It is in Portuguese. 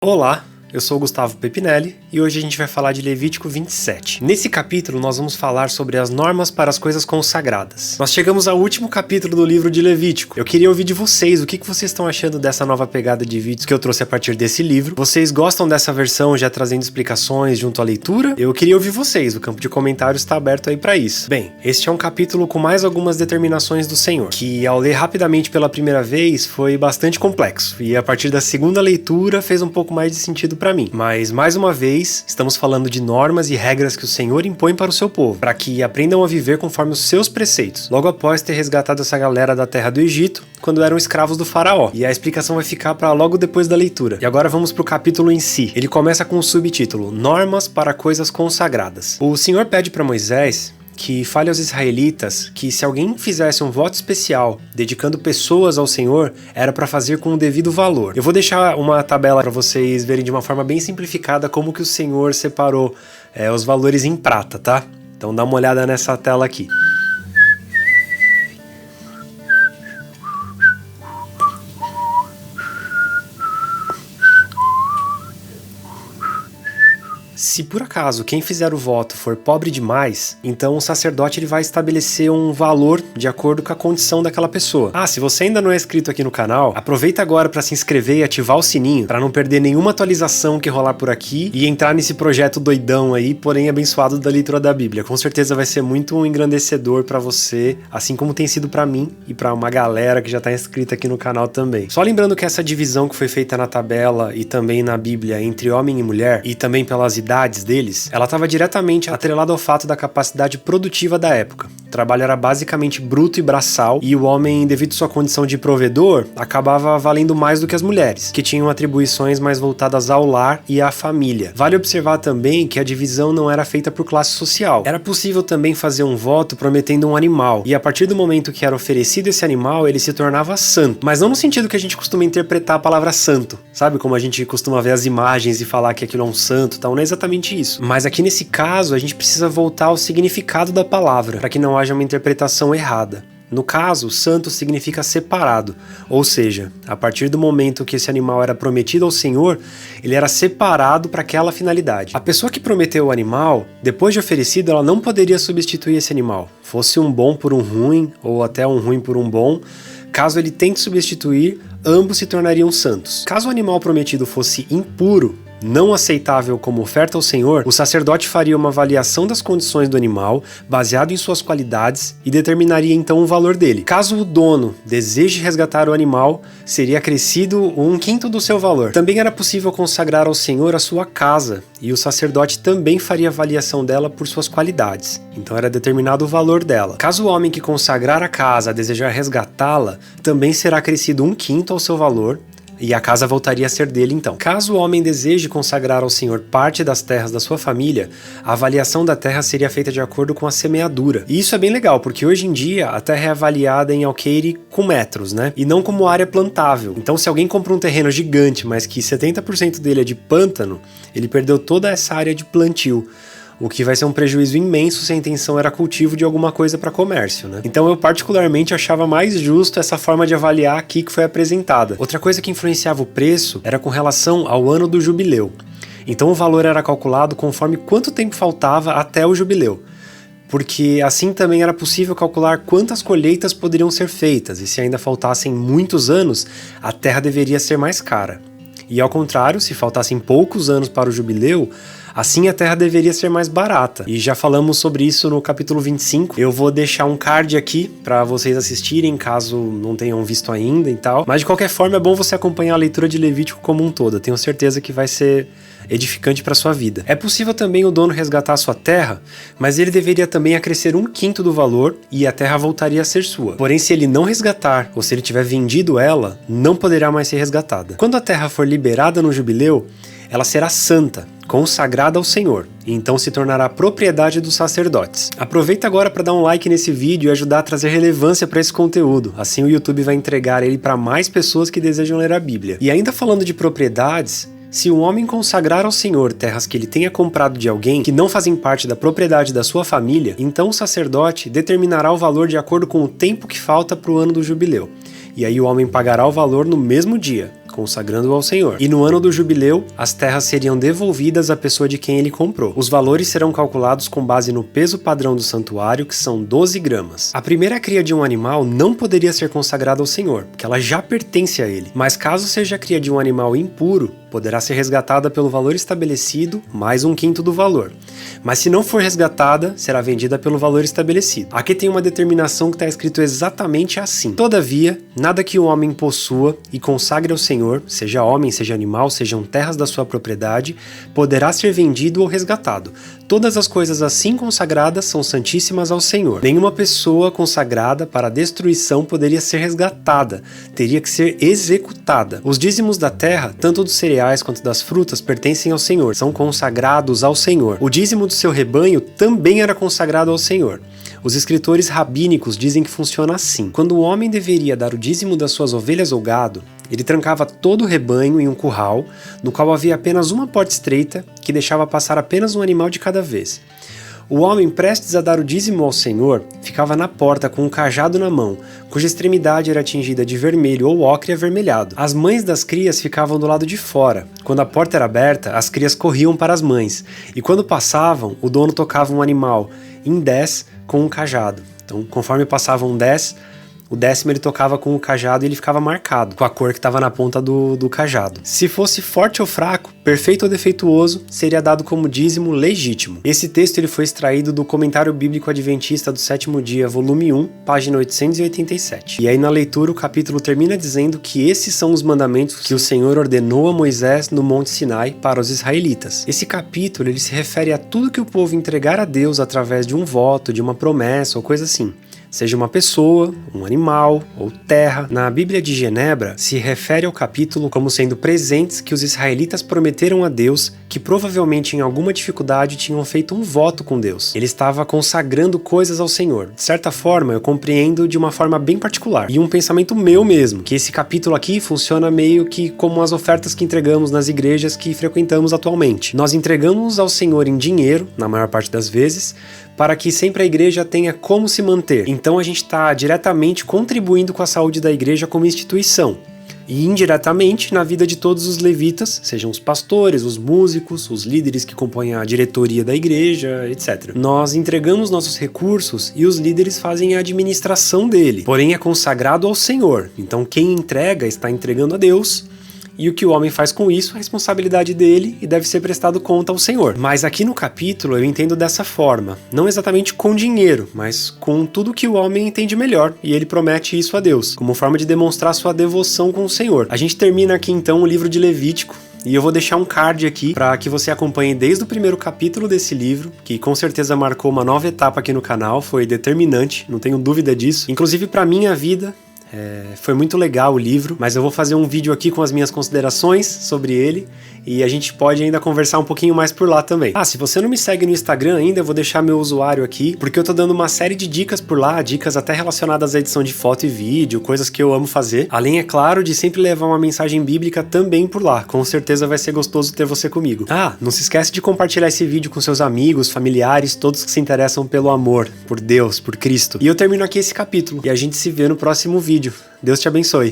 Olá, eu sou o Gustavo Pepinelli e hoje a gente vai falar de Levítico 27. Nesse capítulo nós vamos falar sobre as normas para as coisas consagradas. Nós chegamos ao último capítulo do livro de Levítico. Eu queria ouvir de vocês o que vocês estão achando dessa nova pegada de vídeos que eu trouxe a partir desse livro. Vocês gostam dessa versão já trazendo explicações junto à leitura? Eu queria ouvir vocês, o campo de comentários está aberto aí para isso. Bem, este é um capítulo com mais algumas determinações do Senhor, que ao ler rapidamente pela primeira vez foi bastante complexo e a partir da segunda leitura fez um pouco mais de sentido para mim. Mas, mais uma vez, estamos falando de normas e regras que o Senhor impõe para o seu povo, para que aprendam a viver conforme os seus preceitos, logo após ter resgatado essa galera da terra do Egito, quando eram escravos do faraó. E a explicação vai ficar para logo depois da leitura. E agora vamos para o capítulo em si. Ele começa com o subtítulo, Normas para coisas consagradas. O Senhor pede para Moisés que fale aos israelitas que se alguém fizesse um voto especial dedicando pessoas ao Senhor, era para fazer com o devido valor. Eu vou deixar uma tabela para vocês verem de uma forma bem simplificada como que o Senhor separou os valores em prata, tá? Então dá uma olhada nessa tela aqui. Se por acaso quem fizer o voto for pobre demais, então o sacerdote ele vai estabelecer um valor de acordo com a condição daquela pessoa. Se você ainda não é inscrito aqui no canal, aproveita agora para se inscrever e ativar o sininho para não perder nenhuma atualização que rolar por aqui e entrar nesse projeto doidão aí, porém abençoado da leitura da Bíblia. Com certeza vai ser muito engrandecedor para você, assim como tem sido para mim e para uma galera que já está inscrita aqui no canal também. Só lembrando que essa divisão que foi feita na tabela e também na Bíblia entre homem e mulher e também pelas idades deles, ela estava diretamente atrelada ao fato da capacidade produtiva da época. O trabalho era basicamente bruto e braçal e o homem, devido à sua condição de provedor, acabava valendo mais do que as mulheres, que tinham atribuições mais voltadas ao lar e à família. Vale observar também que a divisão não era feita por classe social. Era possível também fazer um voto prometendo um animal, e a partir do momento que era oferecido esse animal, ele se tornava santo. Mas não no sentido que a gente costuma interpretar a palavra santo, sabe? Como a gente costuma ver as imagens e falar que aquilo é um santo, tal, não é exatamente isso. Mas aqui nesse caso, a gente precisa voltar ao significado da palavra, para que não haja uma interpretação errada. No caso, santo significa separado, ou seja, a partir do momento que esse animal era prometido ao Senhor, ele era separado para aquela finalidade. A pessoa que prometeu o animal, depois de oferecido, ela não poderia substituir esse animal, fosse um bom por um ruim, ou até um ruim por um bom. Caso ele tente substituir, ambos se tornariam santos. Caso o animal prometido fosse impuro, não aceitável como oferta ao Senhor, o sacerdote faria uma avaliação das condições do animal, baseado em suas qualidades, e determinaria então o valor dele. Caso o dono deseje resgatar o animal, seria acrescido 1/5 do seu valor. Também era possível consagrar ao Senhor a sua casa, e o sacerdote também faria avaliação dela por suas qualidades. Então era determinado o valor dela. Caso o homem que consagrar a casa desejar resgatá-la, também será acrescido 1/5 ao seu valor, e a casa voltaria a ser dele então. Caso o homem deseje consagrar ao Senhor parte das terras da sua família, a avaliação da terra seria feita de acordo com a semeadura. E isso é bem legal, porque hoje em dia a terra é avaliada em alqueire com metros, né? E não como área plantável. Então se alguém compra um terreno gigante, mas que 70% dele é de pântano, ele perdeu toda essa área de plantio, o que vai ser um prejuízo imenso se a intenção era cultivo de alguma coisa para comércio, né? Então eu particularmente achava mais justo essa forma de avaliar aqui que foi apresentada. Outra coisa que influenciava o preço era com relação ao ano do jubileu. Então o valor era calculado conforme quanto tempo faltava até o jubileu, porque assim também era possível calcular quantas colheitas poderiam ser feitas, e se ainda faltassem muitos anos, a terra deveria ser mais cara. E ao contrário, se faltassem poucos anos para o jubileu, assim a terra deveria ser mais barata. E já falamos sobre isso no capítulo 25. Eu vou deixar um card aqui para vocês assistirem, caso não tenham visto ainda e tal. Mas de qualquer forma é bom você acompanhar a leitura de Levítico como um todo. Eu tenho certeza que vai ser edificante para sua vida. É possível também o dono resgatar a sua terra, mas ele deveria também acrescer 1/5 do valor e a terra voltaria a ser sua. Porém, se ele não resgatar ou se ele tiver vendido ela, não poderá mais ser resgatada. Quando a terra for liberada no jubileu, ela será santa, consagrada ao Senhor, e então se tornará propriedade dos sacerdotes. Aproveita agora para dar um like nesse vídeo e ajudar a trazer relevância para esse conteúdo, assim o YouTube vai entregar ele para mais pessoas que desejam ler a Bíblia. E ainda falando de propriedades, se um homem consagrar ao Senhor terras que ele tenha comprado de alguém que não fazem parte da propriedade da sua família, então o sacerdote determinará o valor de acordo com o tempo que falta para o ano do jubileu. E aí o homem pagará o valor no mesmo dia, consagrando-o ao Senhor. E no ano do jubileu, as terras seriam devolvidas à pessoa de quem ele comprou. Os valores serão calculados com base no peso padrão do santuário, que são 12 gramas. A primeira cria de um animal não poderia ser consagrada ao Senhor, porque ela já pertence a ele. Mas caso seja a cria de um animal impuro, poderá ser resgatada pelo valor estabelecido, mais 1/5 do valor. Mas se não for resgatada, será vendida pelo valor estabelecido. Aqui tem uma determinação que está escrito exatamente assim. Todavia, nada que o homem possua e consagre ao Senhor, seja homem, seja animal, sejam terras da sua propriedade, poderá ser vendido ou resgatado. Todas as coisas assim consagradas são santíssimas ao Senhor. Nenhuma pessoa consagrada para a destruição poderia ser resgatada, teria que ser executada. Os dízimos da terra, tanto dos cereais quanto das frutas, pertencem ao Senhor, são consagrados ao Senhor. O dízimo do seu rebanho também era consagrado ao Senhor. Os escritores rabínicos dizem que funciona assim. Quando o homem deveria dar o dízimo das suas ovelhas ou gado, ele trancava todo o rebanho em um curral, no qual havia apenas uma porta estreita, que deixava passar apenas um animal de cada vez. O homem prestes a dar o dízimo ao Senhor ficava na porta com um cajado na mão, cuja extremidade era tingida de vermelho ou ocre avermelhado. As mães das crias ficavam do lado de fora. Quando a porta era aberta, as crias corriam para as mães, e quando passavam, o dono tocava um animal em 10 com um cajado. Então, conforme passavam 10, o 10º ele tocava com o cajado e ele ficava marcado com a cor que estava na ponta do cajado. Se fosse forte ou fraco, perfeito ou defeituoso, seria dado como dízimo legítimo. Esse texto ele foi extraído do Comentário Bíblico Adventista do Sétimo Dia, volume 1, página 887. E aí na leitura o capítulo termina dizendo que esses são os mandamentos que o Senhor ordenou a Moisés no Monte Sinai para os israelitas. Esse capítulo ele se refere a tudo que o povo entregar a Deus através de um voto, de uma promessa ou coisa assim. Seja uma pessoa, um animal ou terra. Na Bíblia de Genebra, se refere ao capítulo como sendo presentes que os israelitas prometeram a Deus que provavelmente em alguma dificuldade tinham feito um voto com Deus. Ele estava consagrando coisas ao Senhor. De certa forma, eu compreendo de uma forma bem particular. E um pensamento meu mesmo, que esse capítulo aqui funciona meio que como as ofertas que entregamos nas igrejas que frequentamos atualmente. Nós entregamos ao Senhor em dinheiro, na maior parte das vezes, para que sempre a igreja tenha como se manter. Então a gente está diretamente contribuindo com a saúde da igreja como instituição. E indiretamente na vida de todos os levitas, sejam os pastores, os músicos, os líderes que compõem a diretoria da igreja, etc. Nós entregamos nossos recursos e os líderes fazem a administração dele. Porém é consagrado ao Senhor. Então quem entrega está entregando a Deus. E o que o homem faz com isso é responsabilidade dele e deve ser prestado conta ao Senhor. Mas aqui no capítulo eu entendo dessa forma, não exatamente com dinheiro, mas com tudo que o homem entende melhor, e ele promete isso a Deus, como forma de demonstrar sua devoção com o Senhor. A gente termina aqui então o livro de Levítico, e eu vou deixar um card aqui para que você acompanhe desde o primeiro capítulo desse livro, que com certeza marcou uma nova etapa aqui no canal, foi determinante, não tenho dúvida disso, inclusive para minha vida. Foi muito legal o livro, mas eu vou fazer um vídeo aqui com as minhas considerações sobre ele e a gente pode ainda conversar um pouquinho mais por lá também. Se você não me segue no Instagram ainda, eu vou deixar meu usuário aqui, porque eu tô dando uma série de dicas por lá, dicas até relacionadas à edição de foto e vídeo, coisas que eu amo fazer, além, é claro, de sempre levar uma mensagem bíblica também por lá. Com certeza vai ser gostoso ter você comigo. Não se esquece de compartilhar esse vídeo com seus amigos, familiares, todos que se interessam pelo amor, por Deus, por Cristo. E eu termino aqui esse capítulo, e a gente se vê no próximo vídeo. Deus te abençoe.